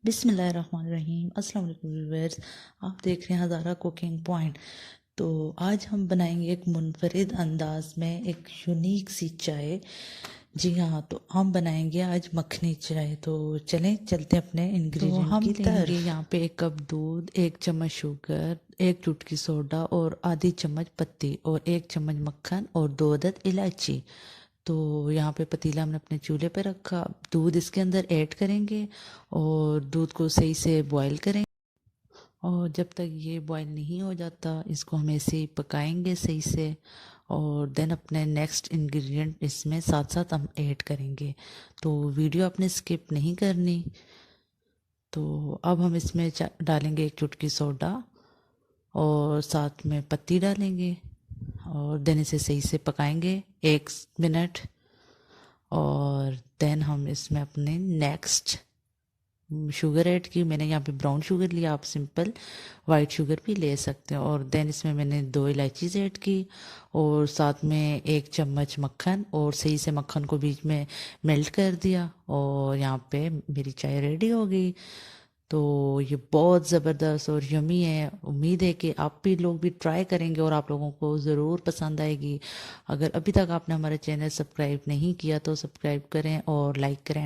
बिस्मिल्लाहिर्रहमानिर्रहीम। अस्सलाम वालेकुम व्यूअर्स, आप देख रहे हैं हज़ारा कुकिंग पॉइंट। तो आज हम बनाएंगे एक मुनफरिद अंदाज में एक यूनिक सी चाय। जी हाँ, तो हम बनाएंगे आज मखनी चाय। तो चलें चलते हैं अपने इंग्रेडिएंट की तरफ। लेंगे यहाँ पे 1 कप दूध, 1 चम्मच शुगर, 1 चुटकी सोडा और आधी चम्मच पत्ती और 1 चम्मच मक्खन और 2 अदद इलायची। तो यहाँ पे पतीला हमने अपने चूल्हे पे रखा, दूध इसके अंदर ऐड करेंगे और दूध को सही से बॉईल करेंगे। और जब तक ये बॉईल नहीं हो जाता इसको हम ऐसे ही पकाएंगे सही से। और देन अपने नेक्स्ट इंग्रेडिएंट इसमें साथ साथ हम ऐड करेंगे, तो वीडियो आपने स्किप नहीं करनी। तो अब हम इसमें डालेंगे 1 चुटकी सोडा और साथ में पत्ती डालेंगे और देन इसे सही से पकाएंगे 1 मिनट। और देन हम इसमें अपने नेक्स्ट शुगर ऐड की। मैंने यहाँ पे ब्राउन शुगर लिया, आप सिंपल वाइट शुगर भी ले सकते हैं। और देन इसमें मैंने 2 इलायचीज ऐड की और साथ में 1 चम्मच मक्खन और सही से मक्खन को बीच में मेल्ट कर दिया और यहाँ पे मेरी चाय रेडी हो गई। तो ये बहुत ज़बरदस्त और यमी है। उम्मीद है कि आप भी लोग भी ट्राई करेंगे और आप लोगों को ज़रूर पसंद आएगी। अगर अभी तक आपने हमारा चैनल सब्सक्राइब नहीं किया तो सब्सक्राइब करें और लाइक करें।